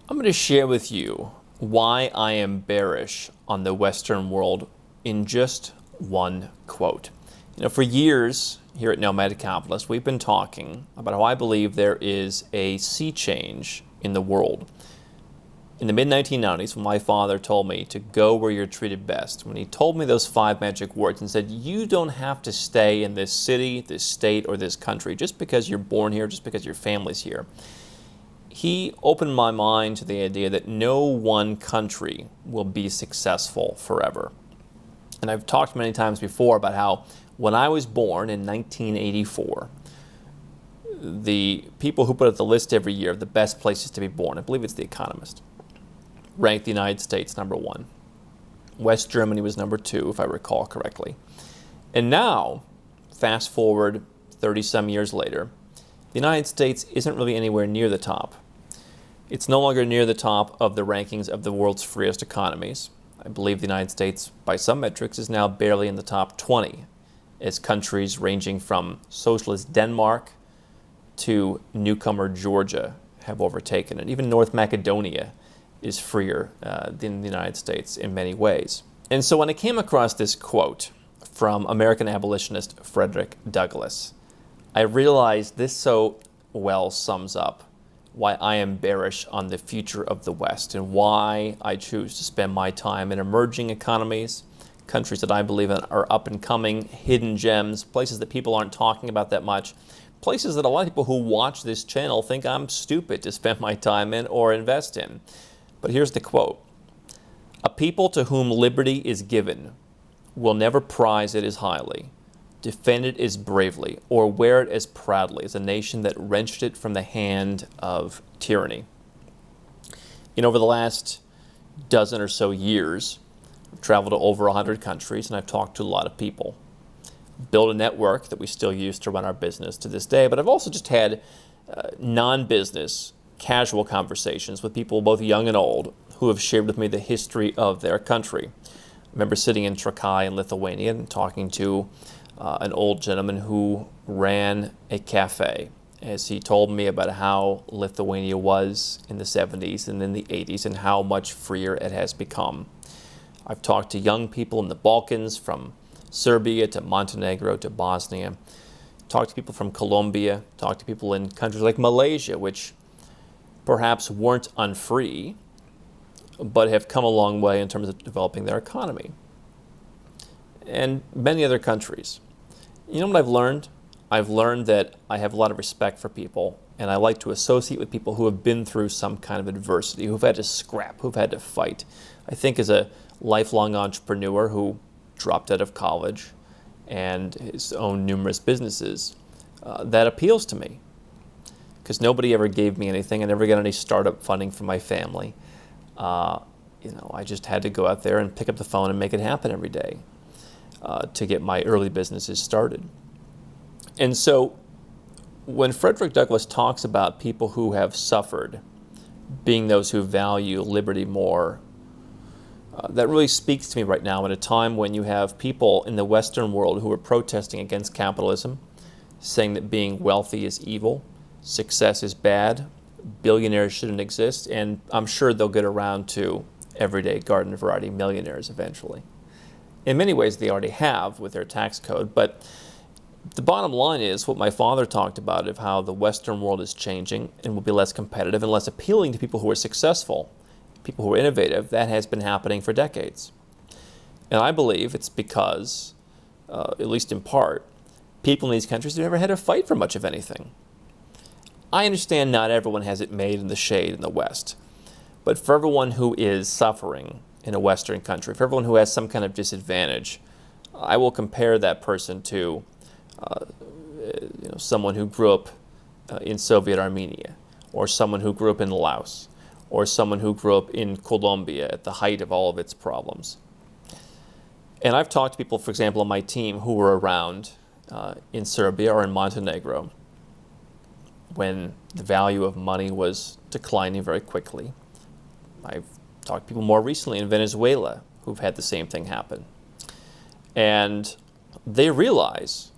I'm going to share with you why I am bearish on the Western world in just one quote. For years here at Nomad Capitalist, we've been talking about how I believe there is a sea change in the world. In the mid-1990s, when my father told me to go where you're treated best, when he told me those 5 magic words and said, you don't have to stay in this city, this state, or this country just because you're born here, just because your family's here, he opened my mind to the idea that no one country will be successful forever. And I've talked many times before about how when I was born in 1984, the people who put up the list every year of the best places to be born, I believe it's The Economist, ranked the United States #1. West Germany was #2, if I recall correctly. And now, fast forward 30-some years later, the United States isn't really anywhere near the top. It's no longer near the top of the rankings of the world's freest economies. I believe the United States, by some metrics, is now barely in the top 20, as countries ranging from socialist Denmark to newcomer Georgia have overtaken it. Even North Macedonia is freer than the United States in many ways. And so when I came across this quote from American abolitionist Frederick Douglass, I realized this so well sums up why I am bearish on the future of the West and why I choose to spend my time in emerging economies, countries that I believe are up and coming, hidden gems, places that people aren't talking about that much, places that a lot of people who watch this channel think I'm stupid to spend my time in or invest in. But here's the quote: "A people to whom liberty is given will never prize it as highly, defend it as bravely, or wear it as proudly as a nation that wrenched it from the hand of tyranny." Over the last dozen or so years, I've traveled to over 100 countries and I've talked to a lot of people. Built a network that we still use to run our business to this day, but I've also just had non-business, casual conversations with people both young and old who have shared with me the history of their country. I remember sitting in Trakai in Lithuania and talking to an old gentleman who ran a cafe, as he told me about how Lithuania was in the 70s and in the 80s and how much freer it has become. I've talked to young people in the Balkans, from Serbia to Montenegro to Bosnia, talked to people from Colombia, talked to people in countries like Malaysia, which perhaps weren't unfree, but have come a long way in terms of developing their economy, and many other countries. You know what I've learned? I've learned that I have a lot of respect for people, and I like to associate with people who have been through some kind of adversity, who've had to scrap, who've had to fight. I think as a lifelong entrepreneur who dropped out of college and has owned numerous businesses, that appeals to me, because nobody ever gave me anything. I never got any startup funding from my family. I just had to go out there and pick up the phone and make it happen every day to get my early businesses started. And so when Frederick Douglass talks about people who have suffered being those who value liberty more, that really speaks to me right now at a time when you have people in the Western world who are protesting against capitalism, saying that being wealthy is evil, success is bad, billionaires shouldn't exist, and I'm sure they'll get around to everyday garden variety millionaires eventually. In many ways they already have with their tax code, but the bottom line is what my father talked about, of how the Western world is changing and will be less competitive and less appealing to people who are successful, people who are innovative. That has been happening for decades. And I believe it's because, at least in part, people in these countries have never had to fight for much of anything. I understand not everyone has it made in the shade in the West, but for everyone who is suffering in a Western country, for everyone who has some kind of disadvantage, I will compare that person to someone who grew up in Soviet Armenia, or someone who grew up in Laos, or someone who grew up in Colombia at the height of all of its problems. And I've talked to people, for example, on my team who were around in Serbia or in Montenegro when the value of money was declining very quickly. I've talked to people more recently in Venezuela who've had the same thing happen. And they realize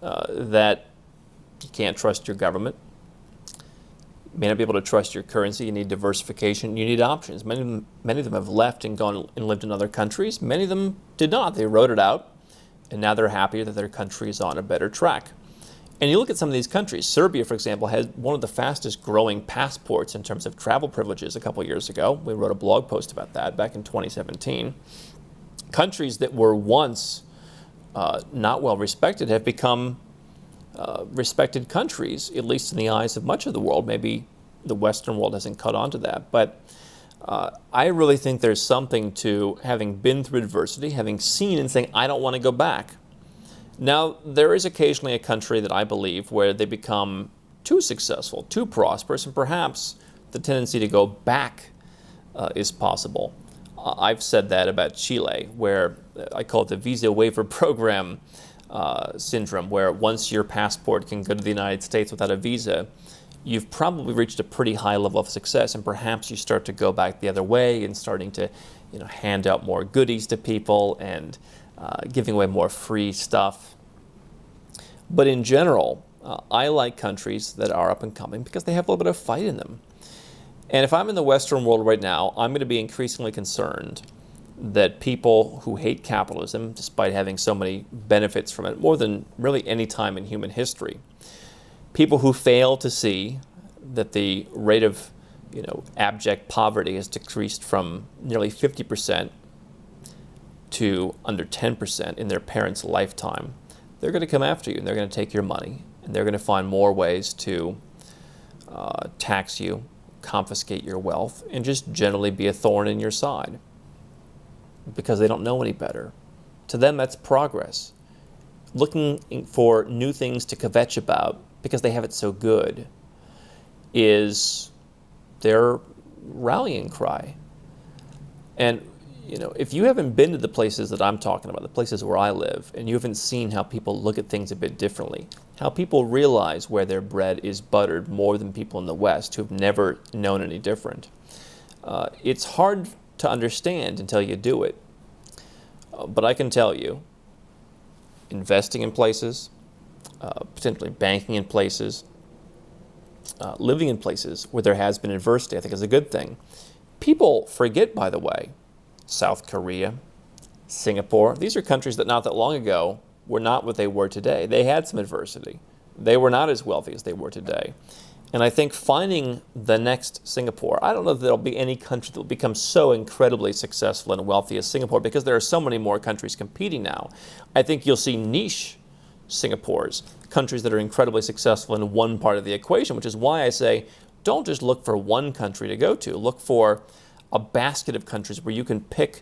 that you can't trust your government. You may not be able to trust your currency. You need diversification. You need options. Many of them have left and gone and lived in other countries. Many of them did not. They wrote it out, and now they're happier that their country is on a better track. And you look at some of these countries. Serbia, for example, has one of the fastest growing passports in terms of travel privileges a couple years ago. We wrote a blog post about that back in 2017. Countries that were once not well respected have become respected countries, at least in the eyes of much of the world. Maybe the Western world hasn't caught on to that. But I really think there's something to having been through adversity, having seen and saying, I don't want to go back. Now, there is occasionally a country that I believe where they become too successful, too prosperous, and perhaps the tendency to go back is possible. I've said that about Chile, where I call it the visa waiver program syndrome, where once your passport can go to the United States without a visa, you've probably reached a pretty high level of success, and perhaps you start to go back the other way and starting to, hand out more goodies to people and giving away more free stuff. But in general, I like countries that are up and coming because they have a little bit of fight in them. And if I'm in the Western world right now, I'm going to be increasingly concerned that people who hate capitalism, despite having so many benefits from it, more than really any time in human history, people who fail to see that the rate of, abject poverty has decreased from nearly 50% to under 10% in their parents' lifetime, they're going to come after you and they're going to take your money and they're going to find more ways to tax you, confiscate your wealth, and just generally be a thorn in your side because they don't know any better. To them, that's progress. Looking for new things to kvetch about because they have it so good is their rallying cry. And if you haven't been to the places that I'm talking about, the places where I live, and you haven't seen how people look at things a bit differently, how people realize where their bread is buttered more than people in the West who've never known any different, it's hard to understand until you do it. But I can tell you, investing in places, potentially banking in places, living in places where there has been adversity, I think is a good thing. People forget, by the way, South Korea, Singapore. These are countries that not that long ago were not what they were today. They had some adversity. They were not as wealthy as they were today. And I think finding the next Singapore, I don't know if there'll be any country that will become so incredibly successful and wealthy as Singapore because there are so many more countries competing now. I think you'll see niche Singapores, countries that are incredibly successful in one part of the equation, which is why I say don't just look for one country to go to. Look for a basket of countries where you can pick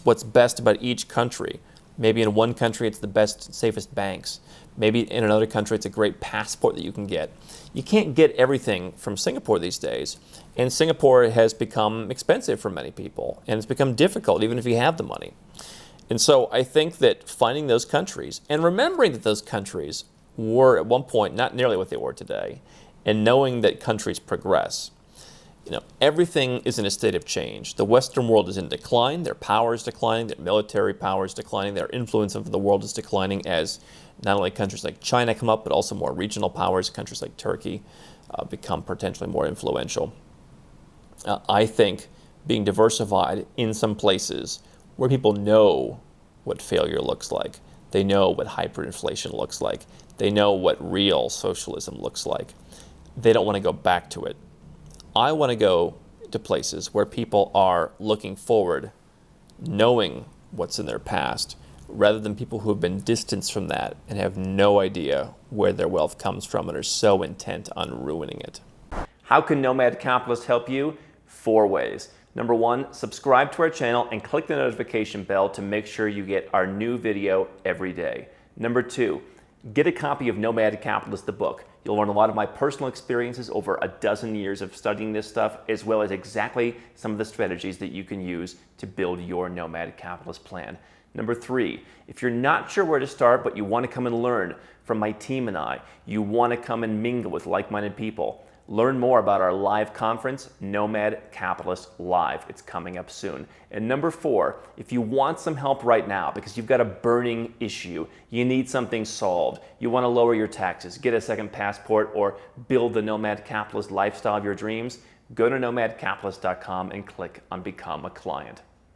what's best about each country. Maybe in one country it's the best, safest banks. Maybe in another country it's a great passport that you can get. You can't get everything from Singapore these days. And Singapore has become expensive for many people. And it's become difficult even if you have the money. And so I think that finding those countries and remembering that those countries were at one point not nearly what they were today, and knowing that countries progress. Everything is in a state of change. The Western world is in decline. Their power is declining. Their military power is declining. Their influence over the world is declining as not only countries like China come up, but also more regional powers, countries like Turkey, become potentially more influential. I think being diversified in some places where people know what failure looks like, they know what hyperinflation looks like, they know what real socialism looks like, they don't want to go back to it. I want to go to places where people are looking forward, knowing what's in their past, rather than people who have been distanced from that and have no idea where their wealth comes from and are so intent on ruining it. How can Nomad Capitalist help you? 4 ways. Number 1, subscribe to our channel and click the notification bell to make sure you get our new video every day. Number 2, get a copy of Nomad Capitalist, the book. You'll learn a lot of my personal experiences over a dozen years of studying this stuff, as well as exactly some of the strategies that you can use to build your Nomad Capitalist plan. Number 3, if you're not sure where to start, but you want to come and learn from my team and I, you want to come and mingle with like-minded people, learn more about our live conference, Nomad Capitalist Live. It's coming up soon. And number 4, if you want some help right now because you've got a burning issue, you need something solved, you want to lower your taxes, get a second passport, or build the Nomad Capitalist lifestyle of your dreams, go to nomadcapitalist.com and click on Become a Client.